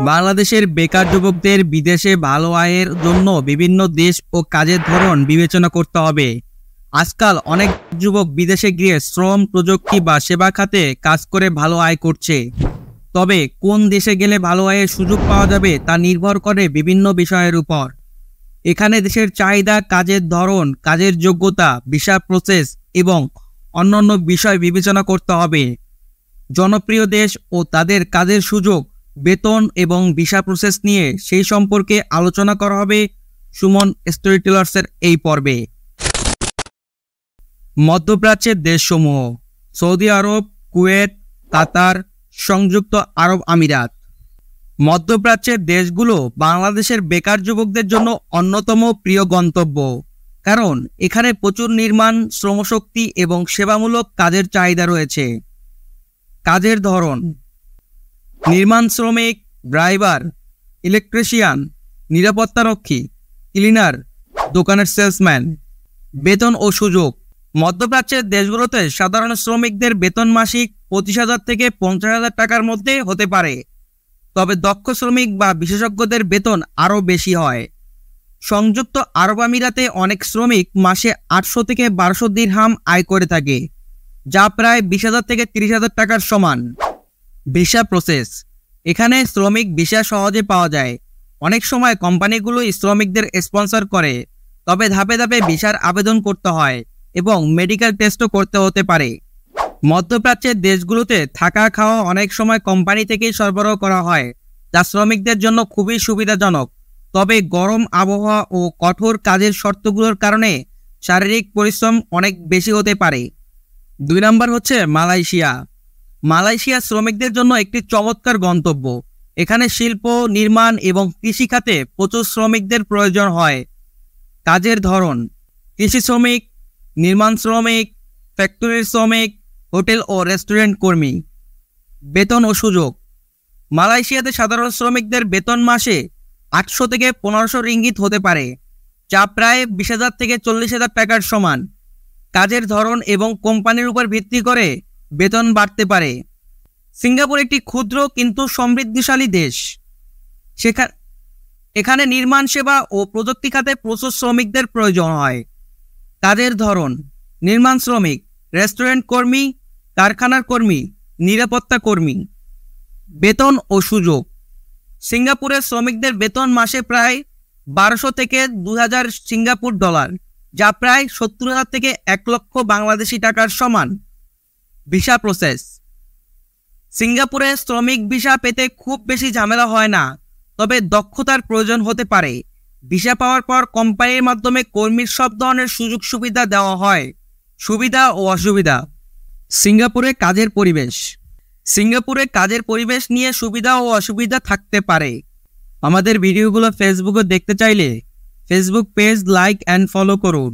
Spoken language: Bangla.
বাংলাদেশের বেকার যুবকদের বিদেশে ভালো আয়ের জন্য বিভিন্ন দেশ ও কাজের ধরন বিবেচনা করতে হবে। আজকাল অনেক যুবক বিদেশে গিয়ে শ্রম, প্রযুক্তি বা সেবা খাতে কাজ করে ভালো আয় করছে। তবে কোন দেশে গেলে ভালো আয়ের সুযোগ পাওয়া যাবে তা নির্ভর করে বিভিন্ন বিষয়ের উপর। এখানে দেশের চাহিদা, কাজের ধরন, কাজের যোগ্যতা, ভিসা প্রসেস এবং অন্যান্য বিষয় বিবেচনা করতে হবে। জনপ্রিয় দেশ ও তাদের কাজের সুযোগ, বেতন এবং ভিসা প্রসেস নিয়ে সেই সম্পর্কে আলোচনা করা হবে সুমন স্টোরিটেলার্সের এই পর্বে। মধ্যপ্রাচ্যের দেশসমূহ: সৌদি আরব, কুয়েত, কাতার, সংযুক্ত আরব আমিরাত। মধ্যপ্রাচ্যের দেশগুলো বাংলাদেশের বেকার যুবকদের জন্য অন্যতম প্রিয় গন্তব্য, কারণ এখানে প্রচুর নির্মাণ, শ্রমশক্তি এবং সেবামূলক কাজের চাহিদা রয়েছে। কাজের ধরন: নির্মাণ শ্রমিক, ড্রাইভার, ইলেকট্রিশিয়ান, নিরাপত্তারক্ষী, ক্লিনার, দোকানের সেলসম্যান। বেতন ও সুযোগ: মধ্যপ্রাচ্যের দেশগুলোতে সাধারণ শ্রমিকদের বেতন মাসিক 25,000 থেকে 50,000 টাকার মধ্যে হতে পারে, তবে দক্ষ শ্রমিক বা বিশেষজ্ঞদের বেতন আরও বেশি হয়। সংযুক্ত আরব আমিরাতে অনেক শ্রমিক মাসে 800 থেকে 1200 দিরহাম আয় করে থাকে, যা প্রায় 20,000 থেকে 30,000 টাকার সমান। ভিসা প্রসেস: এখানে শ্রমিক ভিসা সহজে পাওয়া যায়। অনেক সময় কোম্পানিগুলো শ্রমিকদের স্পন্সর করে, তবে ধাপে ধাপে ভিসার আবেদন করতে হয় এবং মেডিকেল টেস্টও করতে হতে পারে। মধ্যপ্রাচ্যের দেশগুলোতে থাকা খাওয়া অনেক সময় কোম্পানি থেকেই সরবরাহ করা হয়, যা শ্রমিকদের জন্য খুবই সুবিধাজনক। তবে গরম আবহাওয়া ও কঠোর কাজের শর্তগুলোর কারণে শারীরিক পরিশ্রম অনেক বেশি হতে পারে। 2 নম্বর হচ্ছে মালয়েশিয়া। মালয়েশিয়া শ্রমিকদের জন্য একটি চমৎকার গন্তব্য। এখানে শিল্প, নির্মাণ এবং কৃষি খাতে প্রচুর শ্রমিকদের প্রয়োজন হয়। কাজের ধরন: কৃষি শ্রমিক, নির্মাণ শ্রমিক, ফ্যাক্টরির শ্রমিক, হোটেল ও রেস্টুরেন্ট কর্মী। বেতন ও সুযোগ: মালয়েশিয়াতে সাধারণ শ্রমিকদের বেতন মাসে 800 থেকে 1500 রিঙ্গিত হতে পারে, যা প্রায় 20,000 থেকে 40,000 টাকার সমান। কাজের ধরন এবং কোম্পানির উপর ভিত্তি করে বেতন বাড়তে পারে। সিঙ্গাপুর একটি ক্ষুদ্র কিন্তু সমৃদ্ধিশালী দেশ। এখানে নির্মাণ, সেবা ও প্রযুক্তি খাতে প্রচুর শ্রমিকদের প্রয়োজন হয়। কাজের ধরন: নির্মাণ শ্রমিক, রেস্টুরেন্ট কর্মী, কারখানার কর্মী, নিরাপত্তা কর্মী। বেতন ও সুযোগ: সিঙ্গাপুরের শ্রমিকদের বেতন মাসে প্রায় 1200 থেকে 2000 সিঙ্গাপুর ডলার, যা প্রায় 70,000 থেকে 1 লক্ষ বাংলাদেশি টাকার সমান। ভিসা প্রসেস: সিঙ্গাপুরে শ্রমিক ভিসা পেতে খুব বেশি ঝামেলা হয় না, তবে দক্ষতার প্রয়োজন হতে পারে। ভিসা পাওয়ার পর কোম্পানির মাধ্যমে কর্মীর সব ধরনের সুযোগ সুবিধা দেওয়া হয়। সুবিধা ও অসুবিধা: সিঙ্গাপুরে কাজের পরিবেশ: সিঙ্গাপুরে কাজের পরিবেশ নিয়ে সুবিধা ও অসুবিধা থাকতে পারে। আমাদের ভিডিওগুলো ফেসবুকে দেখতে চাইলে Facebook page like and follow করুন।